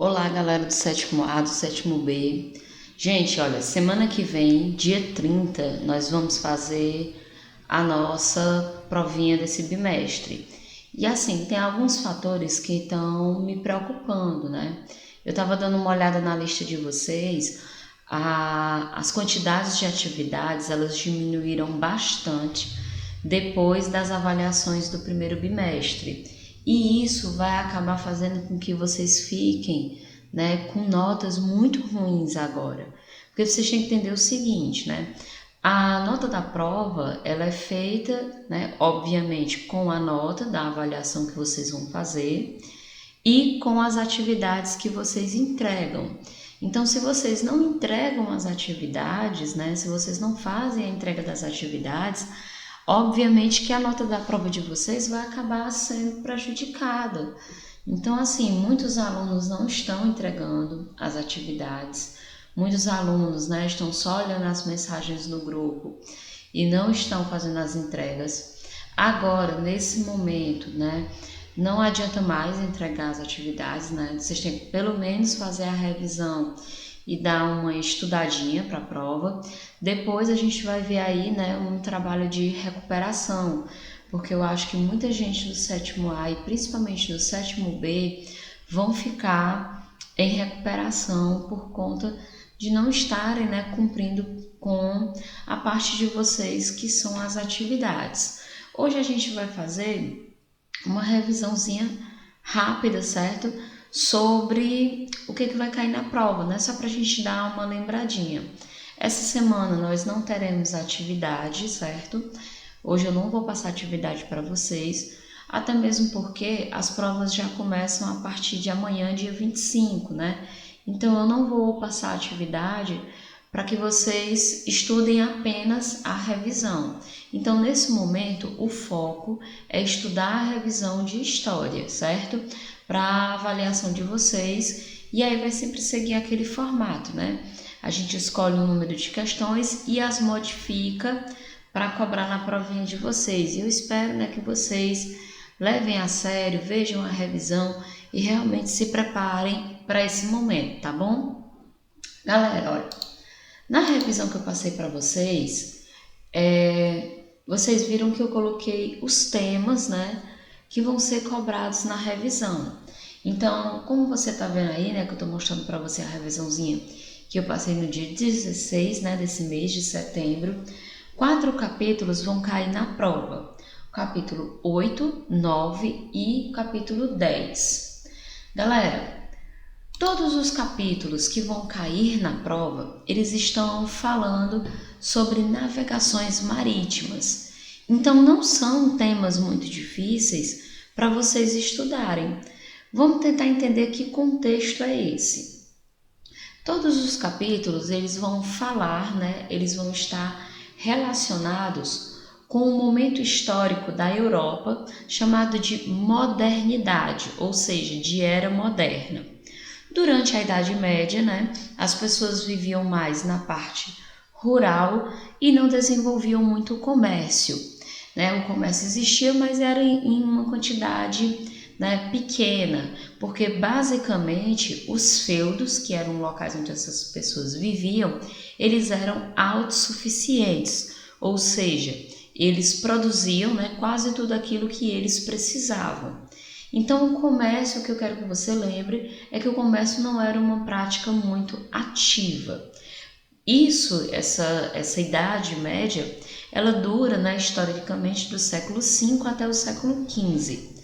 Olá, galera do sétimo A, do sétimo B. Gente, olha, semana que vem, dia 30, nós vamos fazer a nossa provinha desse bimestre. E assim, tem alguns fatores que estão me preocupando, né? Eu estava dando uma olhada na lista de vocês, as quantidades de atividades, elas diminuíram bastante depois das avaliações do primeiro bimestre. E isso vai acabar fazendo com que vocês fiquem, né, com notas muito ruins agora. Porque vocês têm que entender o seguinte, né? A nota da prova, ela é feita, né, obviamente, com a nota da avaliação que vocês vão fazer e com as atividades que vocês entregam. Então, se vocês não entregam as atividades, né, se vocês não fazem a entrega das atividades, obviamente que a nota da prova de vocês vai acabar sendo prejudicada. Então, assim, muitos alunos não estão entregando as atividades, muitos alunos, né, estão só olhando as mensagens no grupo e não estão fazendo as entregas. Agora, nesse momento, né, não adianta mais entregar as atividades, né? Vocês têm que pelo menos fazer a revisão e dar uma estudadinha para a prova. Depois a gente vai ver aí, né, um trabalho de recuperação, porque eu acho que muita gente do sétimo A e principalmente do sétimo B vão ficar em recuperação por conta de não estarem, né, cumprindo com a parte de vocês que são as atividades. Hoje a gente vai fazer uma revisãozinha rápida, certo? Sobre o que vai cair na prova, né? Só para a gente dar uma lembradinha. Essa semana nós não teremos atividade, certo? Hoje eu não vou passar atividade para vocês, até mesmo porque as provas já começam a partir de amanhã, dia 25, né? Então eu não vou passar atividade para que vocês estudem apenas a revisão. Então, nesse momento, o foco é estudar a revisão de história, certo? Para a avaliação de vocês, e aí vai sempre seguir aquele formato, né? A gente escolhe um número de questões e as modifica para cobrar na provinha de vocês. E eu espero, né, que vocês levem a sério, vejam a revisão e realmente se preparem para esse momento, tá bom? Galera, olha, na revisão que eu passei para vocês, vocês viram que eu coloquei os temas, né, que vão ser cobrados na revisão. Então, como você tá vendo aí, né, que eu tô mostrando para você a revisãozinha que eu passei no dia 16, né, desse mês de setembro, 4 capítulos vão cair na prova. O capítulo 8, 9 e o capítulo 10. Galera, todos os capítulos que vão cair na prova, eles estão falando sobre navegações marítimas. Então não são temas muito difíceis para vocês estudarem. Vamos tentar entender que contexto é esse. Todos os capítulos, eles vão falar, né? Eles vão estar relacionados com um momento histórico da Europa chamado de modernidade, ou seja, de era moderna. Durante a Idade Média, né, as pessoas viviam mais na parte rural e não desenvolviam muito o comércio. Né? O comércio existia, mas era em uma quantidade, né, pequena, porque basicamente os feudos, que eram locais onde essas pessoas viviam, eles eram autossuficientes, ou seja, eles produziam, né, quase tudo aquilo que eles precisavam. Então, o comércio, o que eu quero que você lembre, é que o comércio não era uma prática muito ativa. Essa Idade Média, ela dura, né, historicamente do século V até o século XV.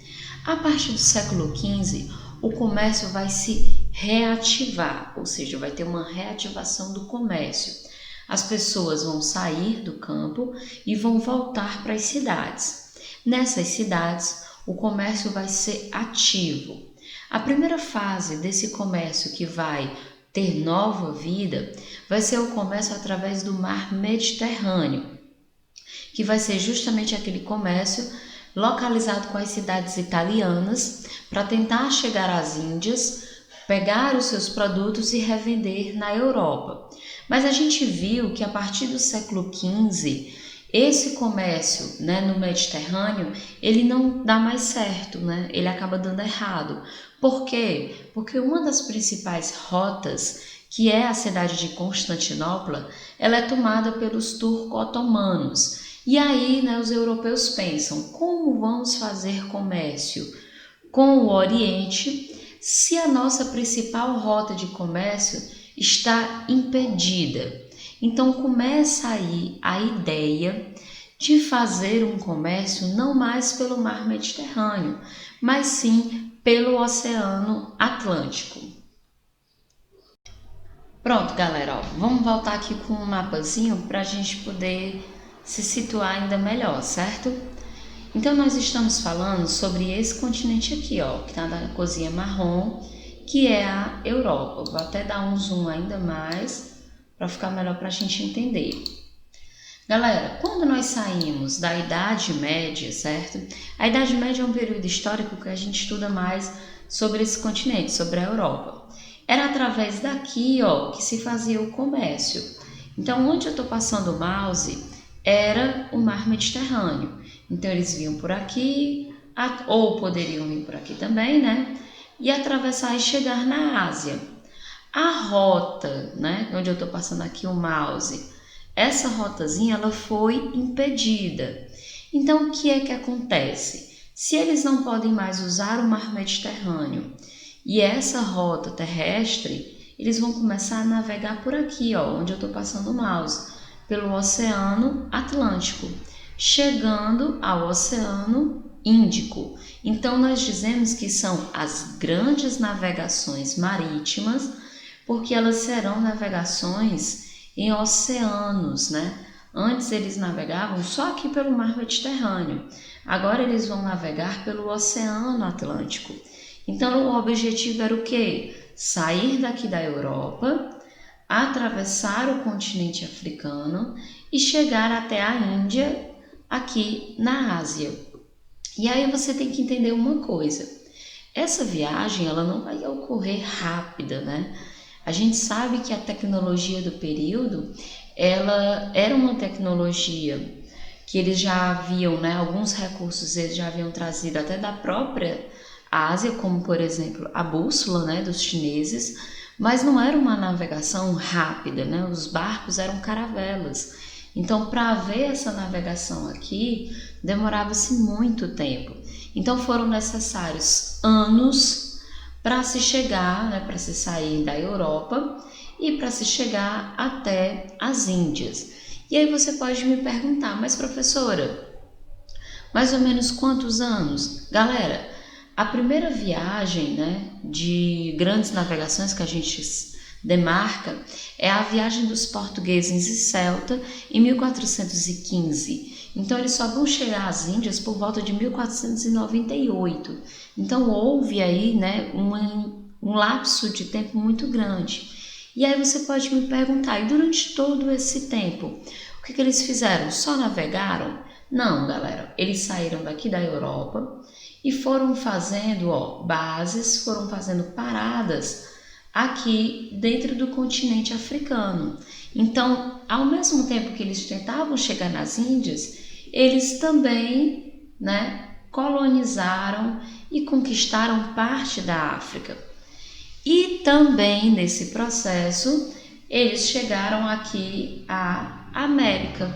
A partir do século XV, o comércio vai se reativar, ou seja, vai ter uma reativação do comércio. As pessoas vão sair do campo e vão voltar para as cidades. Nessas cidades, o comércio vai ser ativo. A primeira fase desse comércio que vai ter nova vida vai ser o comércio através do mar Mediterrâneo, que vai ser justamente aquele comércio localizado com as cidades italianas para tentar chegar às Índias, pegar os seus produtos e revender na Europa. Mas a gente viu que a partir do século XV, esse comércio, né, no Mediterrâneo, ele não dá mais certo, né? Ele acaba dando errado. Por quê? Porque uma das principais rotas, que é a cidade de Constantinopla, ela é tomada pelos turco-otomanos. E aí, né, os europeus pensam, como vamos fazer comércio com o Oriente se a nossa principal rota de comércio está impedida? Então começa aí a ideia de fazer um comércio não mais pelo mar Mediterrâneo, mas sim pelo Oceano Atlântico. Pronto, galera, ó, vamos voltar aqui com um mapazinho para a gente poder se situar ainda melhor, certo? Então nós estamos falando sobre esse continente aqui, ó, que está na corzinha marrom, que é a Europa. Vou até dar um zoom ainda mais para ficar melhor para a gente entender. Galera, quando nós saímos da Idade Média, certo? A Idade Média é um período histórico que a gente estuda mais sobre esse continente, sobre a Europa. Era através daqui, ó, que se fazia o comércio. Então, onde eu estou passando o mouse era o mar Mediterrâneo. Então, eles vinham por aqui, ou poderiam vir por aqui também, né? E atravessar e chegar na Ásia. A rota, né? Onde eu estou passando aqui o mouse, essa rotazinha ela foi impedida. Então, o que é que acontece? Se eles não podem mais usar o mar Mediterrâneo e essa rota terrestre, eles vão começar a navegar por aqui, ó, onde eu estou passando o mouse, pelo Oceano Atlântico, chegando ao Oceano Índico. Então, nós dizemos que são as grandes navegações marítimas, porque elas serão navegações em oceanos, né? Antes eles navegavam só aqui pelo mar Mediterrâneo, agora eles vão navegar pelo Oceano Atlântico. Então o objetivo era o quê? Sair daqui da Europa, atravessar o continente africano e chegar até a Índia, aqui na Ásia. E aí você tem que entender uma coisa, essa viagem ela não vai ocorrer rápida, né? A gente sabe que a tecnologia do período, ela era uma tecnologia que eles já haviam, né, alguns recursos eles já haviam trazido até da própria Ásia, como por exemplo a bússola, né, dos chineses, mas não era uma navegação rápida, né? Os barcos eram caravelas. Então, para haver essa navegação aqui, demorava-se muito tempo. Então, foram necessários anos para se chegar, né, para se sair da Europa e para se chegar até as Índias. E aí você pode me perguntar, mas professora, mais ou menos quantos anos? Galera, a primeira viagem, né, de grandes navegações que a gente demarca é a viagem dos portugueses em Celta em 1415. Então eles só vão chegar às Índias por volta de 1498. Então houve aí, né, um lapso de tempo muito grande. E aí você pode me perguntar, e durante todo esse tempo, o que eles fizeram? Só navegaram? Não, galera, eles saíram daqui da Europa e foram fazendo, bases, foram fazendo paradas aqui dentro do continente africano. Então, ao mesmo tempo que eles tentavam chegar nas Índias, eles também, né, colonizaram e conquistaram parte da África. E também nesse processo, eles chegaram aqui à América.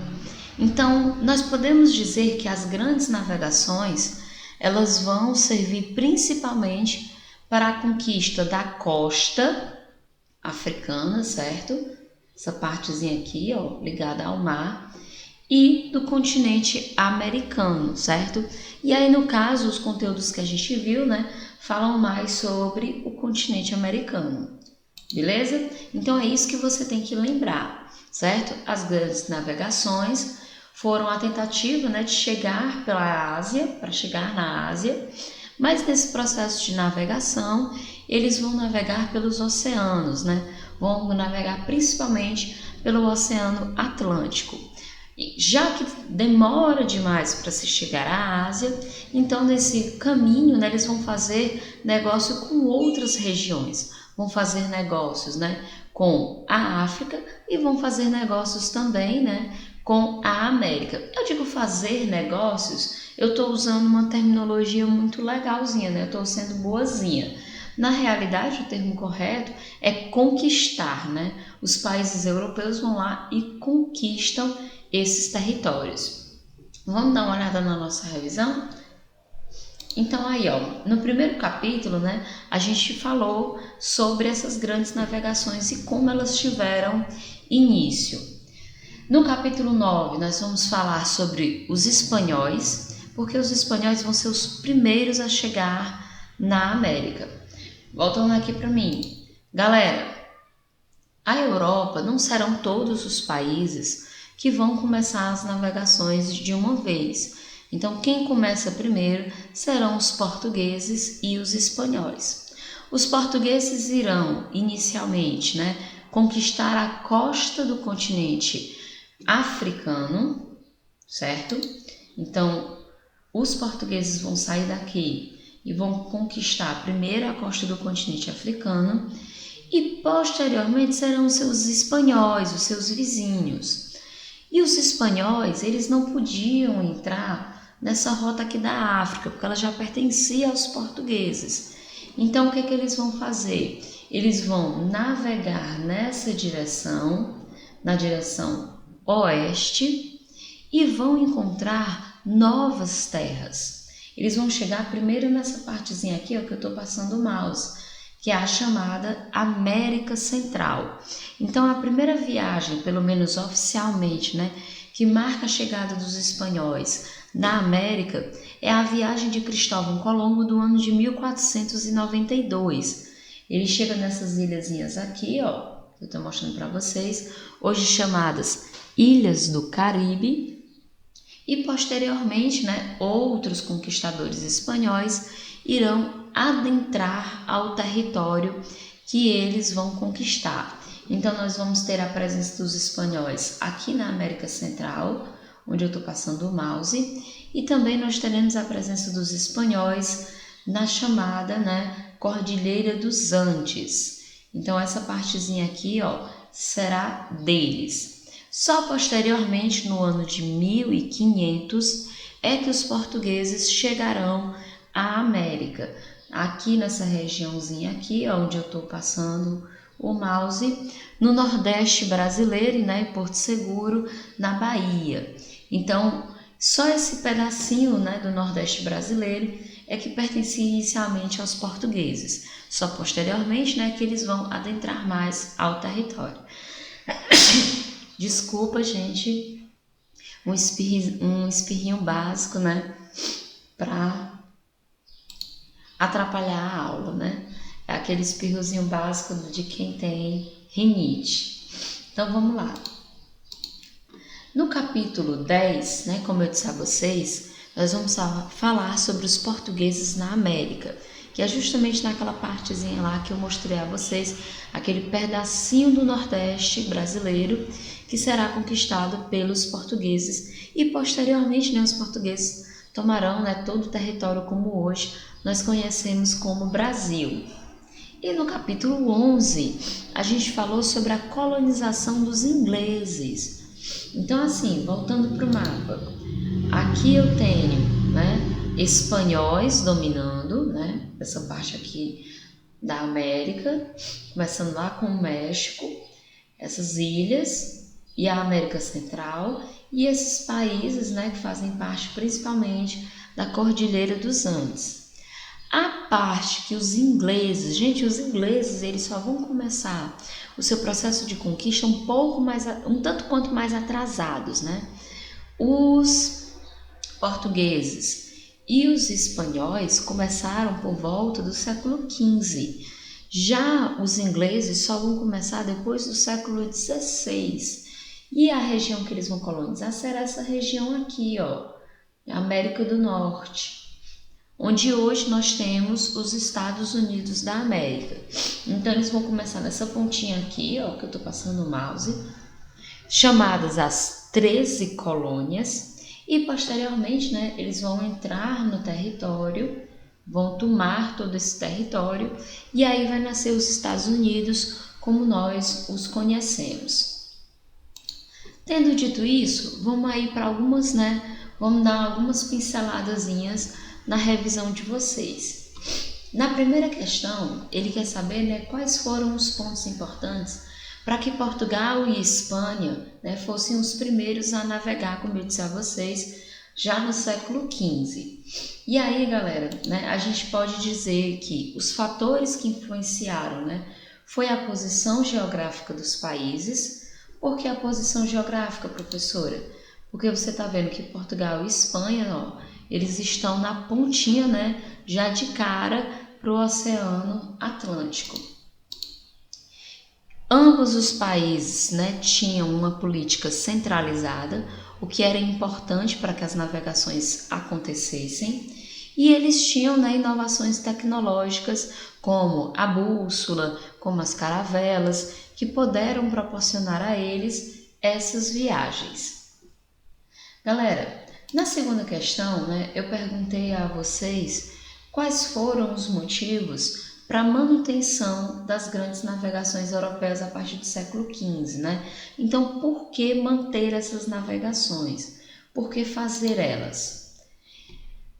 Então, nós podemos dizer que as grandes navegações, elas vão servir principalmente para a conquista da costa africana, certo? Essa partezinha aqui, ligada ao mar, e do continente americano, certo? E aí, no caso, os conteúdos que a gente viu, né, falam mais sobre o continente americano, beleza? Então, é isso que você tem que lembrar, certo? As grandes navegações foram a tentativa, né, de chegar pela Ásia, para chegar na Ásia, mas nesse processo de navegação, eles vão navegar pelos oceanos, né? Vão navegar principalmente pelo Oceano Atlântico. E já que demora demais para se chegar à Ásia, então nesse caminho, né, eles vão fazer negócio com outras regiões, vão fazer negócios, né, com a África e vão fazer negócios também, né, com a América. Eu digo fazer negócios, eu estou usando uma terminologia muito legalzinha, né? Eu estou sendo boazinha. Na realidade, o termo correto é conquistar, né? Os países europeus vão lá e conquistam esses territórios. Vamos dar uma olhada na nossa revisão? Então aí, ó, no primeiro capítulo, né, a gente falou sobre essas grandes navegações e como elas tiveram início. No capítulo 9, nós vamos falar sobre os espanhóis, porque os espanhóis vão ser os primeiros a chegar na América. Voltando aqui para mim. Galera, a Europa não serão todos os países que vão começar as navegações de uma vez. Então, quem começa primeiro serão os portugueses e os espanhóis. Os portugueses irão, inicialmente, né, conquistar a costa do continente africano, certo? Então, os portugueses vão sair daqui e vão conquistar primeiro a costa do continente africano e, posteriormente, serão os seus espanhóis, os seus vizinhos. E os espanhóis, eles não podiam entrar nessa rota aqui da África, porque ela já pertencia aos portugueses. Então, o que eles vão fazer? Eles vão navegar nessa direção, na direção oeste, e vão encontrar novas terras. Eles vão chegar primeiro nessa partezinha aqui, ó, que eu estou passando o mouse, que é a chamada América Central. Então, a primeira viagem, pelo menos oficialmente, né, que marca a chegada dos espanhóis na América é a viagem de Cristóvão Colombo do ano de 1492. Ele chega nessas ilhazinhas aqui, ó, que eu estou mostrando para vocês, hoje chamadas Ilhas do Caribe, e posteriormente, né, outros conquistadores espanhóis irão adentrar ao território que eles vão conquistar. Então, nós vamos ter a presença dos espanhóis aqui na América Central, onde eu estou passando o mouse, e também nós teremos a presença dos espanhóis na chamada, né, Cordilheira dos Andes. Então, essa partezinha aqui, ó, será deles. Só posteriormente, no ano de 1500, é que os portugueses chegarão à América. Aqui nessa regiãozinha aqui, onde eu estou passando o mouse, no Nordeste brasileiro, né, em Porto Seguro, na Bahia. Então, só esse pedacinho, né, do Nordeste brasileiro é que pertencia inicialmente aos portugueses. Só posteriormente, né, que eles vão adentrar mais ao território. Desculpa, gente, um espirrinho básico, né, para atrapalhar a aula, né? É aquele espirrozinho básico de quem tem rinite. Então, vamos lá. No capítulo 10, né, como eu disse a vocês, nós vamos falar sobre os portugueses na América, que é justamente naquela partezinha lá que eu mostrei a vocês, aquele pedacinho do Nordeste brasileiro que será conquistado pelos portugueses e posteriormente, né, os portugueses tomarão, né, todo o território como hoje nós conhecemos como Brasil. E no capítulo 11, a gente falou sobre a colonização dos ingleses. Então, assim, voltando para o mapa, aqui eu tenho, né, espanhóis dominando, né, essa parte aqui da América, começando lá com o México, essas ilhas e a América Central e esses países, né, que fazem parte principalmente da Cordilheira dos Andes. A parte que os ingleses, gente, os ingleses, eles só vão começar o seu processo de conquista um tanto quanto mais atrasados, né? Os portugueses e os espanhóis começaram por volta do século XV. Já os ingleses só vão começar depois do século XVI. E a região que eles vão colonizar será essa região aqui, ó, América do Norte, onde hoje nós temos os Estados Unidos da América. Então, eles vão começar nessa pontinha aqui, ó, que eu tô passando o mouse, chamadas as 13 colônias, e posteriormente, né, eles vão entrar no território, vão tomar todo esse território, e aí vai nascer os Estados Unidos como nós os conhecemos. Tendo dito isso, vamos aí para algumas, né, vamos dar algumas pinceladazinhas na revisão de vocês. Na primeira questão, ele quer saber, né, quais foram os pontos importantes para que Portugal e Espanha, né, fossem os primeiros a navegar, como eu disse a vocês, já no século XV. E aí, galera, né, a gente pode dizer que os fatores que influenciaram, né, foi a posição geográfica dos países. Por que a posição geográfica, professora? Porque você está vendo que Portugal e Espanha, ó, eles estão na pontinha, né, já de cara para o Oceano Atlântico. Ambos os países, né, tinham uma política centralizada, o que era importante para que as navegações acontecessem, e eles tinham, né, inovações tecnológicas como a bússola, como as caravelas, que puderam proporcionar a eles essas viagens. Galera, na segunda questão, né, eu perguntei a vocês quais foram os motivos para a manutenção das grandes navegações europeias a partir do século XV, né? Então, por que manter essas navegações? Por que fazer elas?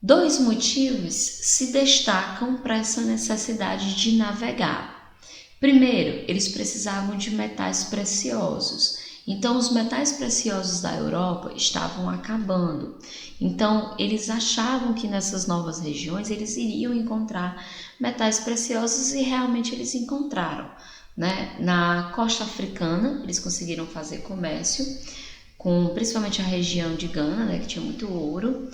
Dois motivos se destacam para essa necessidade de navegar. Primeiro, eles precisavam de metais preciosos. Então, os metais preciosos da Europa estavam acabando. Então, eles achavam que nessas novas regiões eles iriam encontrar metais preciosos e realmente eles encontraram, né? Na costa africana, eles conseguiram fazer comércio com principalmente a região de Gana, né, que tinha muito ouro,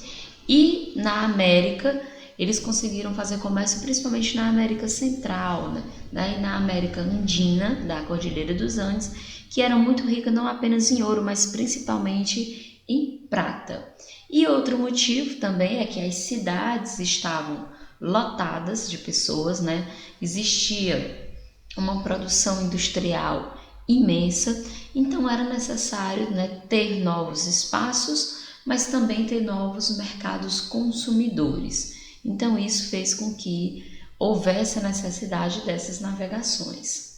e na América eles conseguiram fazer comércio principalmente na América Central, né, e na América Andina, da Cordilheira dos Andes, que era muito rica não apenas em ouro, mas principalmente em prata. E outro motivo também é que as cidades estavam lotadas de pessoas, né? Existia uma produção industrial imensa, então era necessário, né, ter novos espaços, mas também ter novos mercados consumidores. Então isso fez com que houvesse a necessidade dessas navegações.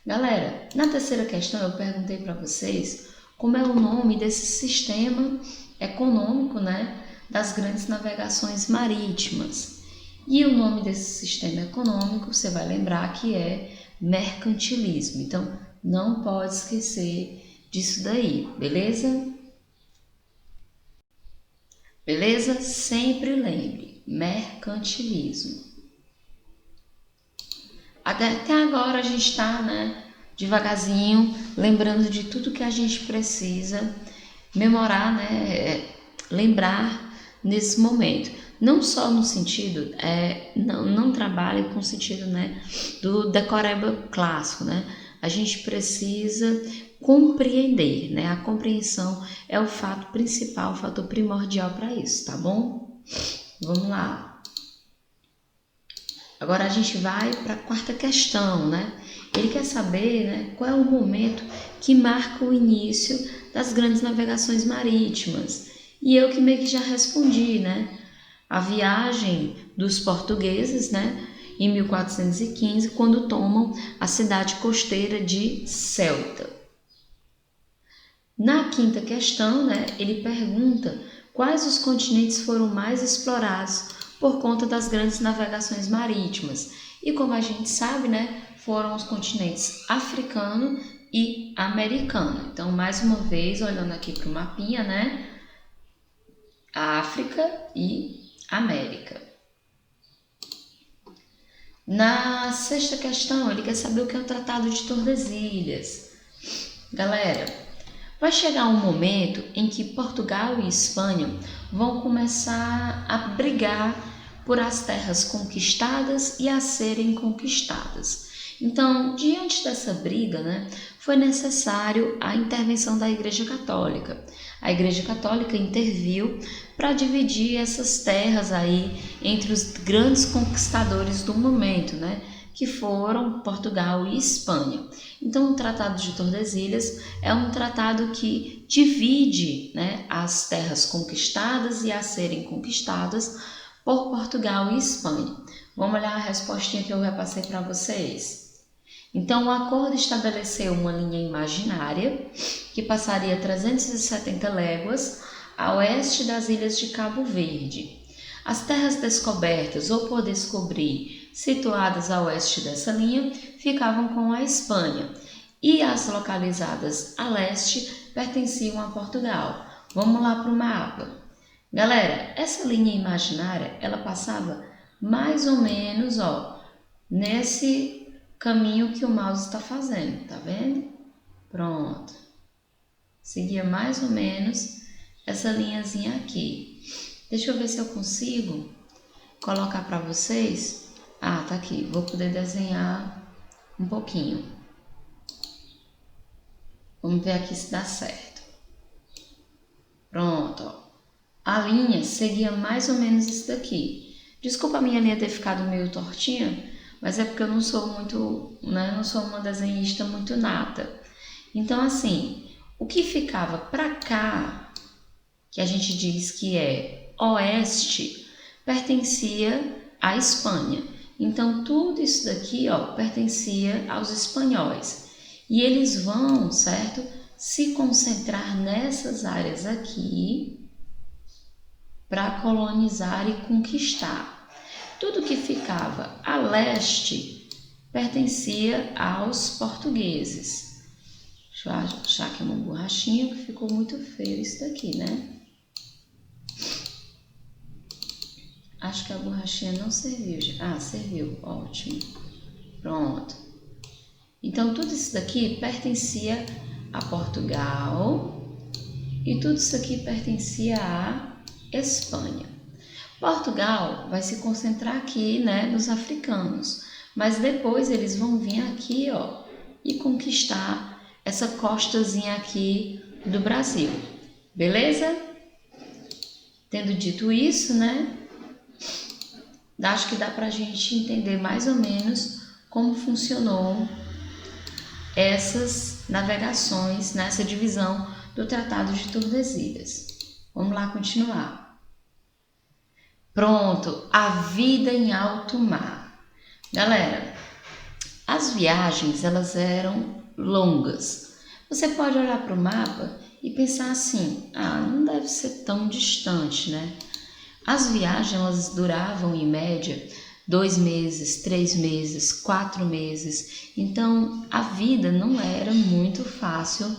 Galera, na terceira questão eu perguntei para vocês como é o nome desse sistema econômico, né, das grandes navegações marítimas. E o nome desse sistema econômico, você vai lembrar que é mercantilismo. Então, não pode esquecer disso daí, beleza? Beleza? Sempre lembre, mercantilismo. Até agora a gente está, né, devagarzinho, lembrando de tudo que a gente precisa memorar, né, lembrar nesse momento. Não só no sentido, não trabalhe com o sentido, né, do decoreba clássico, né? A gente precisa compreender, né? A compreensão é o fato principal, o fator primordial para isso, tá bom? Vamos lá. Agora a gente vai para a quarta questão, né? Ele quer saber, né, qual é o momento que marca o início das grandes navegações marítimas. E eu que meio que já respondi, né? A viagem dos portugueses, né, em 1415, quando tomam a cidade costeira de Ceuta. Na quinta questão, né, ele pergunta quais os continentes foram mais explorados por conta das grandes navegações marítimas. E como a gente sabe, né, foram os continentes africano e americano. Então, mais uma vez, olhando aqui para o mapinha, né, África e América. Na sexta questão, ele quer saber o que é o Tratado de Tordesilhas. Galera, vai chegar um momento em que Portugal e Espanha vão começar a brigar por as terras conquistadas e a serem conquistadas. Então, diante dessa briga, né, foi necessário a intervenção da Igreja Católica. A Igreja Católica interviu para dividir essas terras aí entre os grandes conquistadores do momento, né, que foram Portugal e Espanha. Então, o Tratado de Tordesilhas é um tratado que divide, né, as terras conquistadas e a serem conquistadas por Portugal e Espanha. Vamos olhar a respostinha que eu repassei para vocês. Então, o acordo estabeleceu uma linha imaginária que passaria 370 léguas a oeste das ilhas de Cabo Verde. As terras descobertas ou por descobrir, situadas a oeste dessa linha, ficavam com a Espanha, e as localizadas a leste pertenciam a Portugal. Vamos lá para o mapa. Galera, essa linha imaginária, ela passava mais ou menos, nesse caminho que o mouse está fazendo, tá vendo? Pronto. Seguia mais ou menos essa linhazinha aqui. Deixa eu ver se eu consigo colocar para vocês. Ah, tá aqui. Vou poder desenhar um pouquinho. Vamos ver aqui se dá certo. Pronto, ó. A linha seguia mais ou menos isso daqui. Desculpa a minha linha ter ficado meio tortinha, mas é porque eu não sou muito, né, não sou uma desenhista muito nata. Então, assim, o que ficava para cá, que a gente diz que é oeste, pertencia à Espanha. Então, tudo isso daqui, pertencia aos espanhóis. E eles vão, certo, se concentrar nessas áreas aqui para colonizar e conquistar. Tudo que ficava a leste pertencia aos portugueses. Deixa eu achar aqui uma borrachinha que ficou muito feio isso daqui, né? Acho que a borrachinha não serviu. Ah, serviu. Ótimo. Pronto. Então, tudo isso daqui pertencia a Portugal e tudo isso aqui pertencia à Espanha. Portugal vai se concentrar aqui, né, nos africanos, mas depois eles vão vir aqui, e conquistar essa costazinha aqui do Brasil. Beleza? Tendo dito isso, né, acho que dá pra gente entender mais ou menos como funcionou essas navegações nessa divisão do Tratado de Tordesilhas. Vamos lá continuar. Pronto, a vida em alto mar. Galera, as viagens elas eram longas. Você pode olhar para o mapa e pensar assim, não deve ser tão distante, né? As viagens elas duravam em média 2 meses, 3 meses, 4 meses. Então, a vida não era muito fácil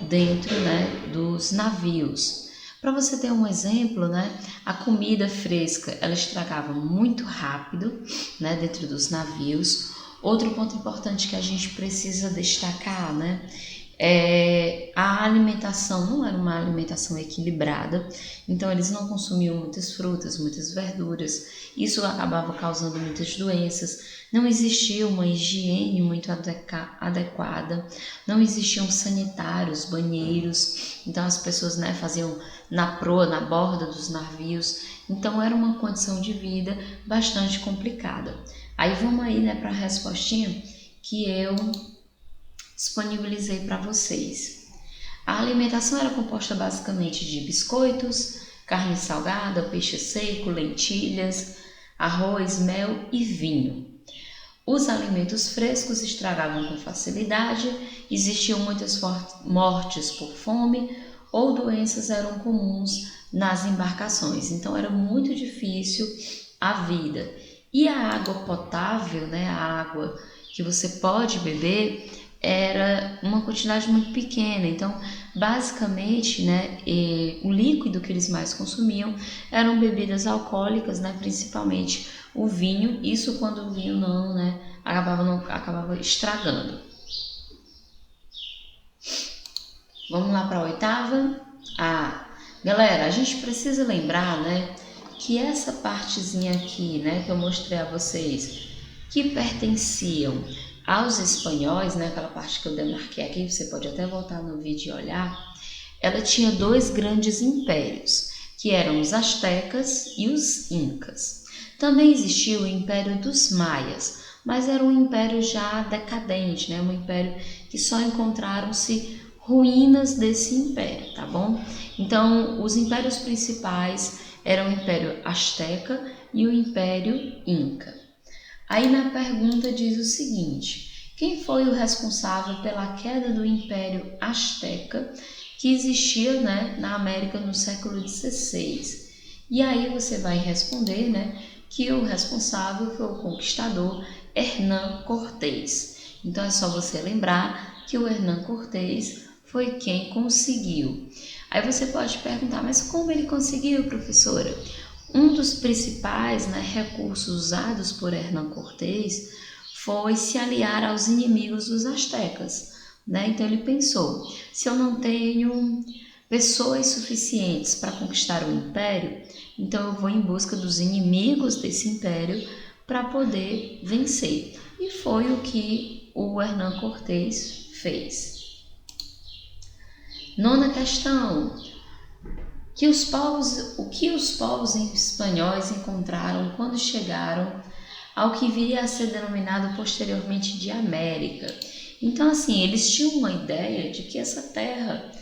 dentro, né, dos navios. Para você ter um exemplo, né, a comida fresca, ela estragava muito rápido, né, dentro dos navios. Outro ponto importante que a gente precisa destacar, né, a alimentação não era uma alimentação equilibrada, então eles não consumiam muitas frutas, muitas verduras, isso acabava causando muitas doenças, não existia uma higiene muito adequada, não existiam sanitários, banheiros, então as pessoas, né, faziam na proa, na borda dos navios, então era uma condição de vida bastante complicada. Aí vamos aí, né, para a respostinha que eu disponibilizei para vocês. A alimentação era composta basicamente de biscoitos, carne salgada, peixe seco, lentilhas, arroz, mel e vinho. Os alimentos frescos estragavam com facilidade, existiam muitas mortes por fome ou doenças eram comuns nas embarcações, então era muito difícil a vida. E a água potável, né, a água que você pode beber, era uma quantidade muito pequena, então basicamente, né, o líquido que eles mais consumiam eram bebidas alcoólicas, né, principalmente o vinho, isso quando o vinho não acabava estragando. Vamos lá para a oitava? Galera, a gente precisa lembrar, né, que essa partezinha aqui, né, que eu mostrei a vocês, que pertenciam aos espanhóis, né, aquela parte que eu demarquei aqui, você pode até voltar no vídeo e olhar, ela tinha 2 grandes impérios, que eram os astecas e os incas. Também existia o Império dos Maias, mas era um império já decadente, né, um império que só encontraram-se ruínas desse império, tá bom? Então, os impérios principais eram o Império Asteca e o Império Inca. Aí na pergunta diz o seguinte: quem foi o responsável pela queda do Império Asteca que existia, né, na América no século XVI? E aí você vai responder, né, que o responsável foi o conquistador Hernán Cortés. Então é só você lembrar que o Hernán Cortés foi quem conseguiu. Aí você pode perguntar, mas como ele conseguiu, professora? Um dos principais, né, recursos usados por Hernán Cortés foi se aliar aos inimigos dos astecas, né? Então ele pensou, se eu não tenho pessoas suficientes para conquistar o império, então eu vou em busca dos inimigos desse império para poder vencer. E foi o que o Hernán Cortés fez. Nona questão. O que os povos espanhóis encontraram quando chegaram ao que viria a ser denominado posteriormente de América? Então, assim, eles tinham uma ideia de que essa terra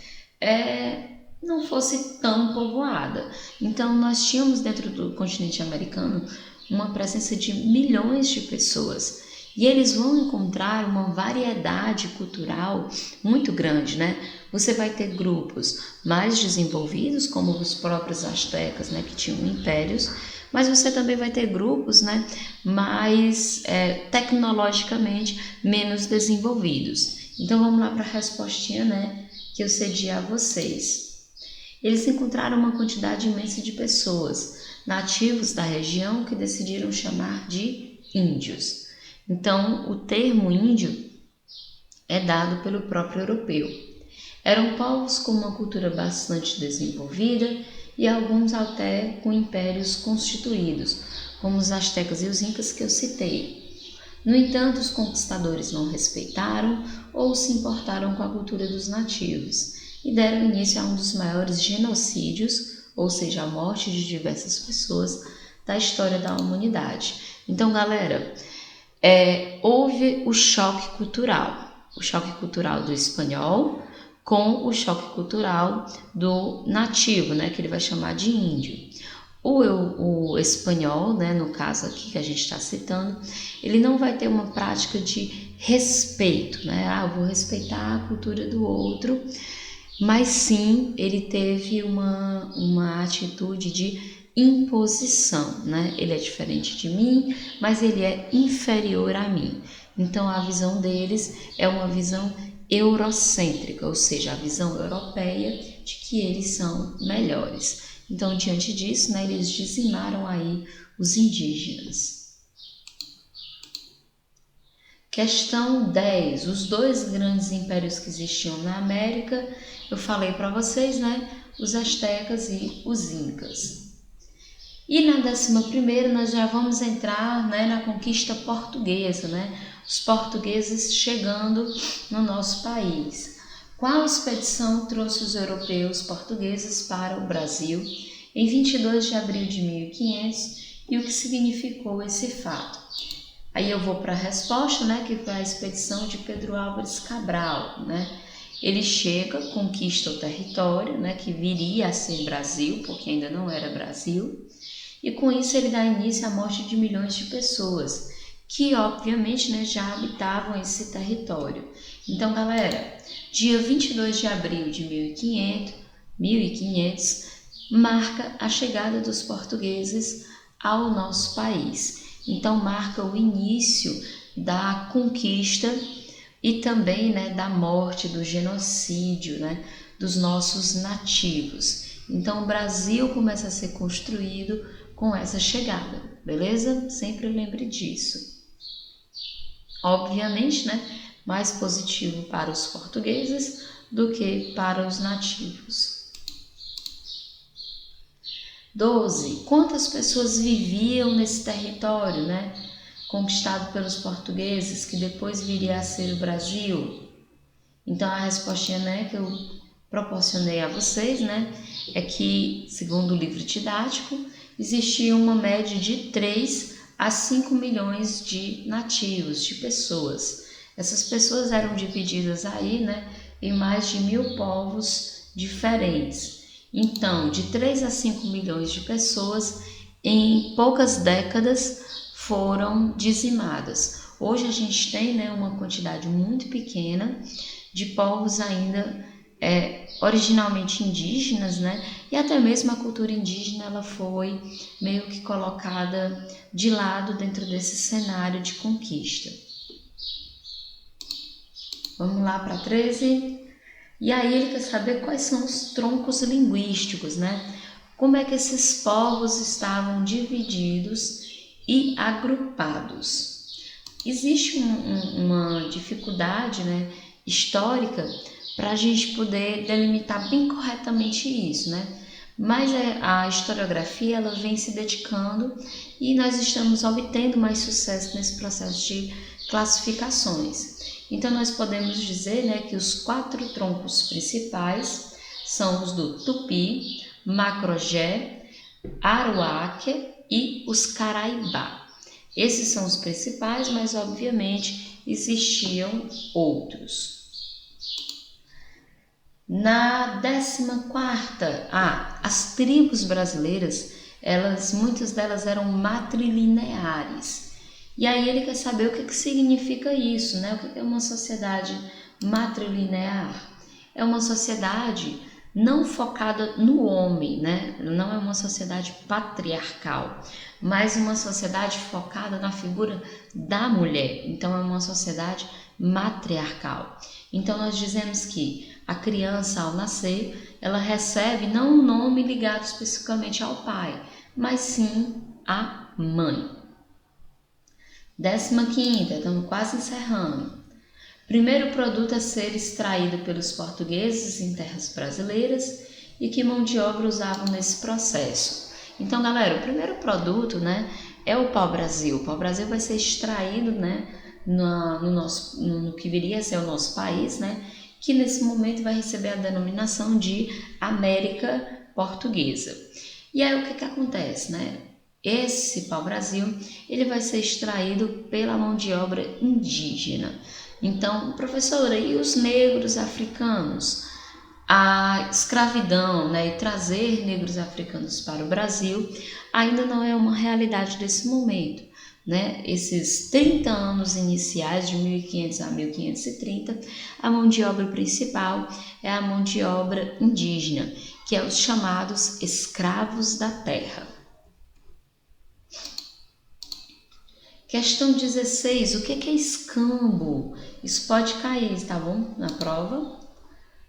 não fosse tão povoada. Então, nós tínhamos dentro do continente americano uma presença de milhões de pessoas. E eles vão encontrar uma variedade cultural muito grande, né? Você vai ter grupos mais desenvolvidos, como os próprios astecas, né, que tinham impérios, mas você também vai ter grupos, né, mais tecnologicamente menos desenvolvidos. Então vamos lá para a respostinha, né, que eu cedi a vocês. Eles encontraram uma quantidade imensa de pessoas, nativos da região, que decidiram chamar de índios. Então, o termo índio é dado pelo próprio europeu. Eram povos com uma cultura bastante desenvolvida e alguns até com impérios constituídos, como os astecas e os incas que eu citei. No entanto, os conquistadores não respeitaram ou se importaram com a cultura dos nativos e deram início a um dos maiores genocídios, ou seja, a morte de diversas pessoas, da história da humanidade. Então, galera, houve o choque cultural do espanhol com o choque cultural do nativo, né, que ele vai chamar de índio. O espanhol, né, no caso aqui que a gente está citando, ele não vai ter uma prática de respeito, né? Eu vou respeitar a cultura do outro, mas sim ele teve uma atitude de imposição, né? Ele é diferente de mim, mas ele é inferior a mim. Então a visão deles é uma visão eurocêntrica, ou seja, a visão europeia de que eles são melhores. Então, diante disso, né, eles dizimaram aí os indígenas. Questão 10. Os dois grandes impérios que existiam na América, eu falei para vocês, né, os astecas e os incas. E na 11ª nós já vamos entrar, né, na conquista portuguesa, né, os portugueses chegando no nosso país. Qual expedição trouxe os europeus portugueses para o Brasil em 22 de abril de 1500 e o que significou esse fato? Aí eu vou para a resposta, né, que foi a expedição de Pedro Álvares Cabral, né? Ele chega, conquista o território, né, que viria a ser Brasil, porque ainda não era Brasil, e com isso ele dá início à morte de milhões de pessoas, que obviamente, né, já habitavam esse território. Então, galera, dia 22 de abril de 1500 marca a chegada dos portugueses ao nosso país. Então, marca o início da conquista e também, né, da morte, do genocídio, né, dos nossos nativos. Então, o Brasil começa a ser construído com essa chegada, beleza? Sempre lembre disso. Obviamente, né, mais positivo para os portugueses do que para os nativos. 12. Quantas pessoas viviam nesse território, né, conquistado pelos portugueses, que depois viria a ser o Brasil? Então, a respostinha, né, que eu proporcionei a vocês, né, é que, segundo o livro didático, existia uma média de 3 a 5 milhões de nativos, de pessoas. Essas pessoas eram divididas aí, né, em mais de 1000 povos diferentes. Então, de 3 a 5 milhões de pessoas, em poucas décadas, foram dizimadas. Hoje a gente tem, né, uma quantidade muito pequena de povos ainda originalmente indígenas, né? E até mesmo a cultura indígena ela foi meio que colocada de lado dentro desse cenário de conquista. Vamos lá para 13. E aí ele quer saber quais são os troncos linguísticos, né? Como é que esses povos estavam divididos e agrupados. Existe uma dificuldade, né, histórica para a gente poder delimitar bem corretamente isso, né? Mas a historiografia ela vem se dedicando e nós estamos obtendo mais sucesso nesse processo de classificações. Então nós podemos dizer, né, que os 4 troncos principais são os do Tupi, Macrogé, Aruaque e os Caraibá. Esses são os principais, mas obviamente existiam outros. Na 14ª, as tribos brasileiras, muitas delas eram matrilineares. E aí ele quer saber o que significa isso, né? O que é uma sociedade matrilinear? É uma sociedade não focada no homem, né? Não é uma sociedade patriarcal, mas uma sociedade focada na figura da mulher. Então é uma sociedade matriarcal. Então nós dizemos que a criança ao nascer, ela recebe não um nome ligado especificamente ao pai, mas sim à mãe. 15ª, estamos quase encerrando. Primeiro produto a ser extraído pelos portugueses em terras brasileiras e que mão de obra usavam nesse processo. Então, galera, o primeiro produto, né, é o pau-brasil. O pau-brasil vai ser extraído, né, no que viria a ser o nosso país, né, que nesse momento vai receber a denominação de América Portuguesa. E aí o que acontece, né? Esse pau-brasil, ele vai ser extraído pela mão de obra indígena. Então, professora, e os negros africanos? A escravidão, né, e trazer negros africanos para o Brasil ainda não é uma realidade desse momento, né? Esses 30 anos iniciais, de 1500 a 1530, a mão de obra principal é a mão de obra indígena, que é os chamados escravos da terra. Questão 16, o que é escambo? Isso pode cair, tá bom? Na prova.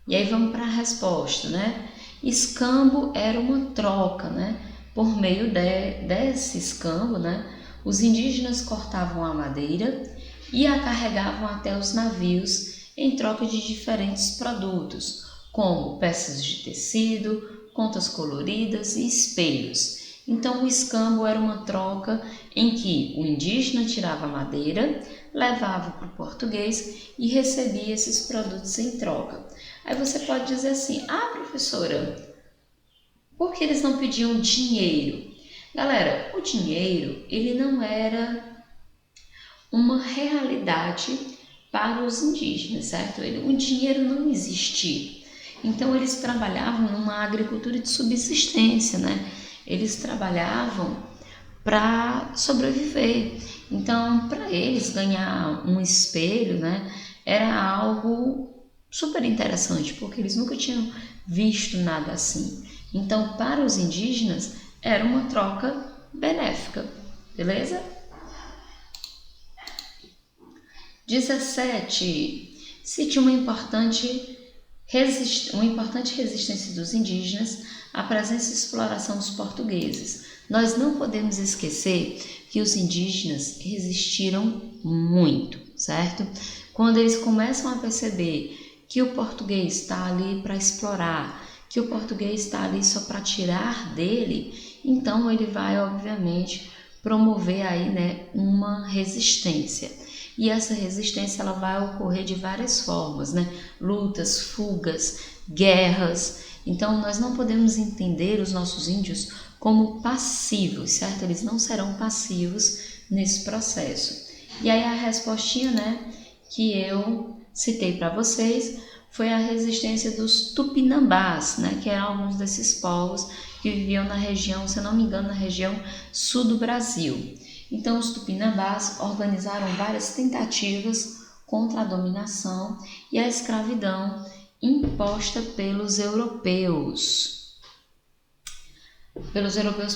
E aí vamos para a resposta, né? Escambo era uma troca, né? Por meio desse escambo, né? Os indígenas cortavam a madeira e a carregavam até os navios em troca de diferentes produtos, como peças de tecido, contas coloridas e espelhos. Então, o escambo era uma troca em que o indígena tirava a madeira, levava para o português e recebia esses produtos em troca. Aí você pode dizer assim, professora, por que eles não pediam dinheiro? Galera, o dinheiro, ele não era uma realidade para os indígenas, certo? O dinheiro não existia. Então, eles trabalhavam numa agricultura de subsistência, né? Eles trabalhavam para sobreviver. Então, para eles ganhar um espelho, né, era algo super interessante, porque eles nunca tinham visto nada assim. Então, para os indígenas, era uma troca benéfica, beleza? 17. Cite uma importante resistência dos indígenas à presença e exploração dos portugueses. Nós não podemos esquecer que os indígenas resistiram muito, certo? Quando eles começam a perceber que o português está ali para explorar, que o português está ali só para tirar dele, então ele vai, obviamente, promover aí, né, uma resistência. E essa resistência ela vai ocorrer de várias formas, né? Lutas, fugas, guerras. Então, nós não podemos entender os nossos índios como passivos, certo? Eles não serão passivos nesse processo. E aí a respostinha, né, que eu citei para vocês foi a resistência dos Tupinambás, né, que eram alguns desses povos que viviam na região, se eu não me engano, na região sul do Brasil. Então, os Tupinambás organizaram várias tentativas contra a dominação e a escravidão imposta pelos europeus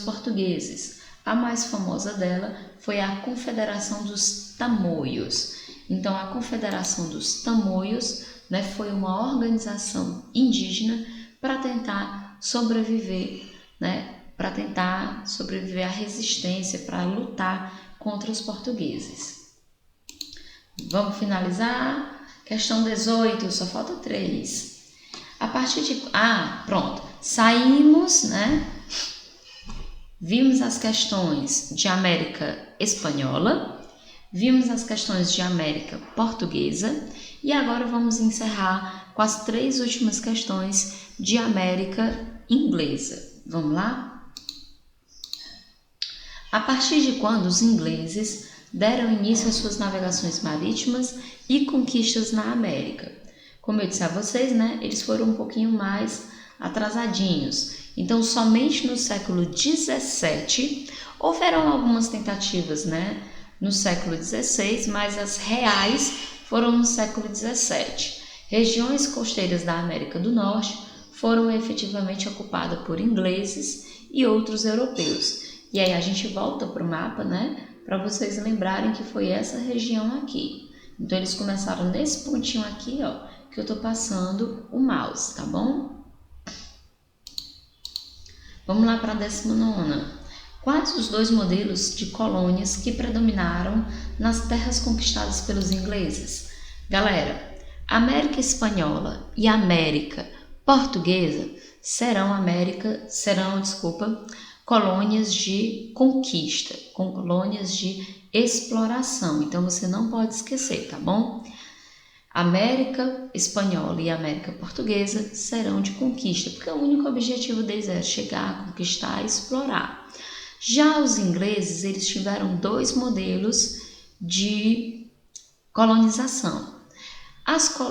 portugueses. A mais famosa dela foi a Confederação dos Tamoios. Então, a Confederação dos Tamoios, né, foi uma organização indígena para tentar sobreviver, né, à resistência, para lutar contra os portugueses. Vamos finalizar? Questão 18, só falta 3. A partir de... pronto. Saímos, né? Vimos as questões de América Espanhola, vimos as questões de América Portuguesa e agora vamos encerrar com as 3 últimas questões de América Inglesa. Vamos lá? A partir de quando os ingleses deram início às suas navegações marítimas e conquistas na América? Como eu disse a vocês, né, eles foram um pouquinho mais atrasadinhos. Então, somente no século XVII houveram algumas tentativas, né, no século XVI, mas as reais foram no século XVII. Regiões costeiras da América do Norte foram efetivamente ocupadas por ingleses e outros europeus. E aí a gente volta para o mapa, né, para vocês lembrarem que foi essa região aqui. Então, eles começaram nesse pontinho aqui, ó, que eu tô passando o mouse, tá bom? Vamos lá para a 19ª. Quais os 2 modelos de colônias que predominaram nas terras conquistadas pelos ingleses? Galera, América Espanhola e América Portuguesa serão colônias de conquista, colônias de exploração. Então, você não pode esquecer, tá bom? América Espanhola e América Portuguesa serão de conquista, porque o único objetivo deles é chegar, conquistar e explorar. Já os ingleses, eles tiveram 2 modelos de colonização.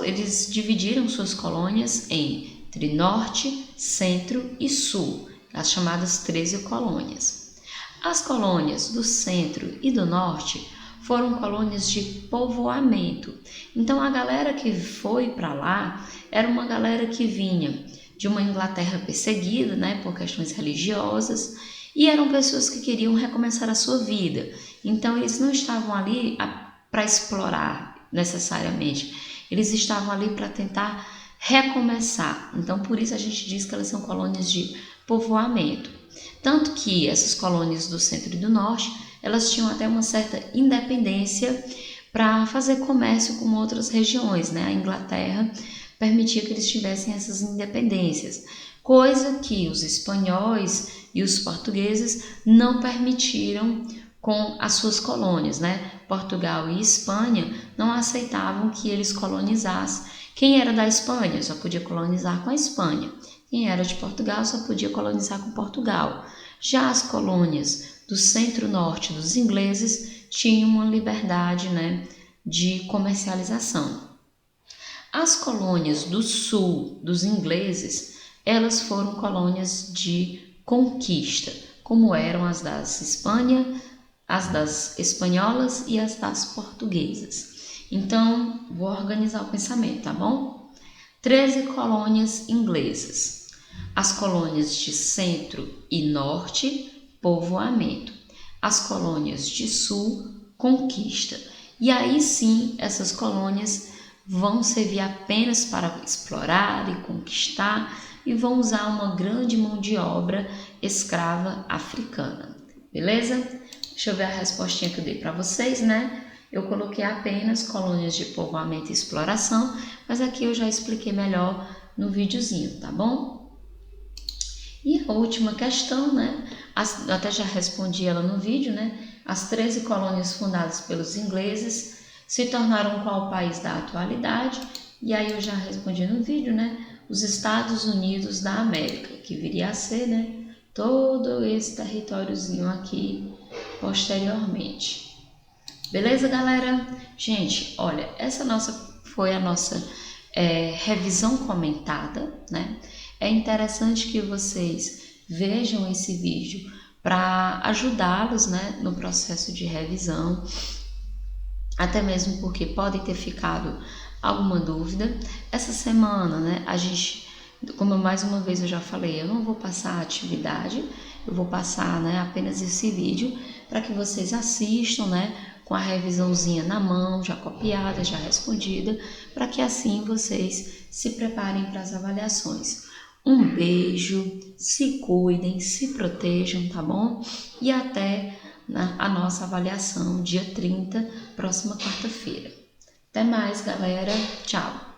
Eles dividiram suas colônias entre Norte, Centro e Sul, as chamadas 13 colônias. As colônias do Centro e do Norte foram colônias de povoamento. Então, a galera que foi para lá era uma galera que vinha de uma Inglaterra perseguida, né, por questões religiosas, e eram pessoas que queriam recomeçar a sua vida. Então, eles não estavam ali para explorar necessariamente, eles estavam ali para tentar recomeçar. Então, por isso a gente diz que elas são colônias de povoamento. Tanto que essas colônias do Centro e do Norte, elas tinham até uma certa independência para fazer comércio com outras regiões, né? A Inglaterra permitia que eles tivessem essas independências, coisa que os espanhóis e os portugueses não permitiram com as suas colônias, né? Portugal e Espanha não aceitavam que eles colonizassem. Quem era da Espanha só podia colonizar com a Espanha. Quem era de Portugal só podia colonizar com Portugal. Já as colônias do centro-norte dos ingleses tinham uma liberdade, né, de comercialização. As colônias do sul dos ingleses, elas foram colônias de conquista, como eram as das Espanha, as das espanholas e as das portuguesas. Então, vou organizar o pensamento, tá bom? 13 colônias inglesas. As colônias de centro e norte, povoamento. As colônias de sul, conquista. E aí sim, essas colônias vão servir apenas para explorar e conquistar e vão usar uma grande mão de obra escrava africana. Beleza? Deixa eu ver a respostinha que eu dei para vocês, né? Eu coloquei apenas colônias de povoamento e exploração, mas aqui eu já expliquei melhor no videozinho, tá bom? E a última questão, né? Eu até já respondi ela no vídeo, né? As 13 colônias fundadas pelos ingleses se tornaram qual país da atualidade? E aí eu já respondi no vídeo, né? Os Estados Unidos da América, que viria a ser, né? Todo esse territóriozinho aqui posteriormente. Beleza, galera? Gente, olha, essa foi a nossa revisão comentada, né? É interessante que vocês vejam esse vídeo para ajudá-los, né, no processo de revisão. até mesmo porque pode ter ficado alguma dúvida. Essa semana, né, a gente, como mais uma vez eu já falei, eu não vou passar a atividade, eu vou passar, né, apenas esse vídeo para que vocês assistam, né, com a revisãozinha na mão, já copiada, já respondida, para que assim vocês se preparem para as avaliações. Um beijo, se cuidem, se protejam, tá bom? E até a nossa avaliação dia 30, próxima quarta-feira. Até mais, galera. Tchau!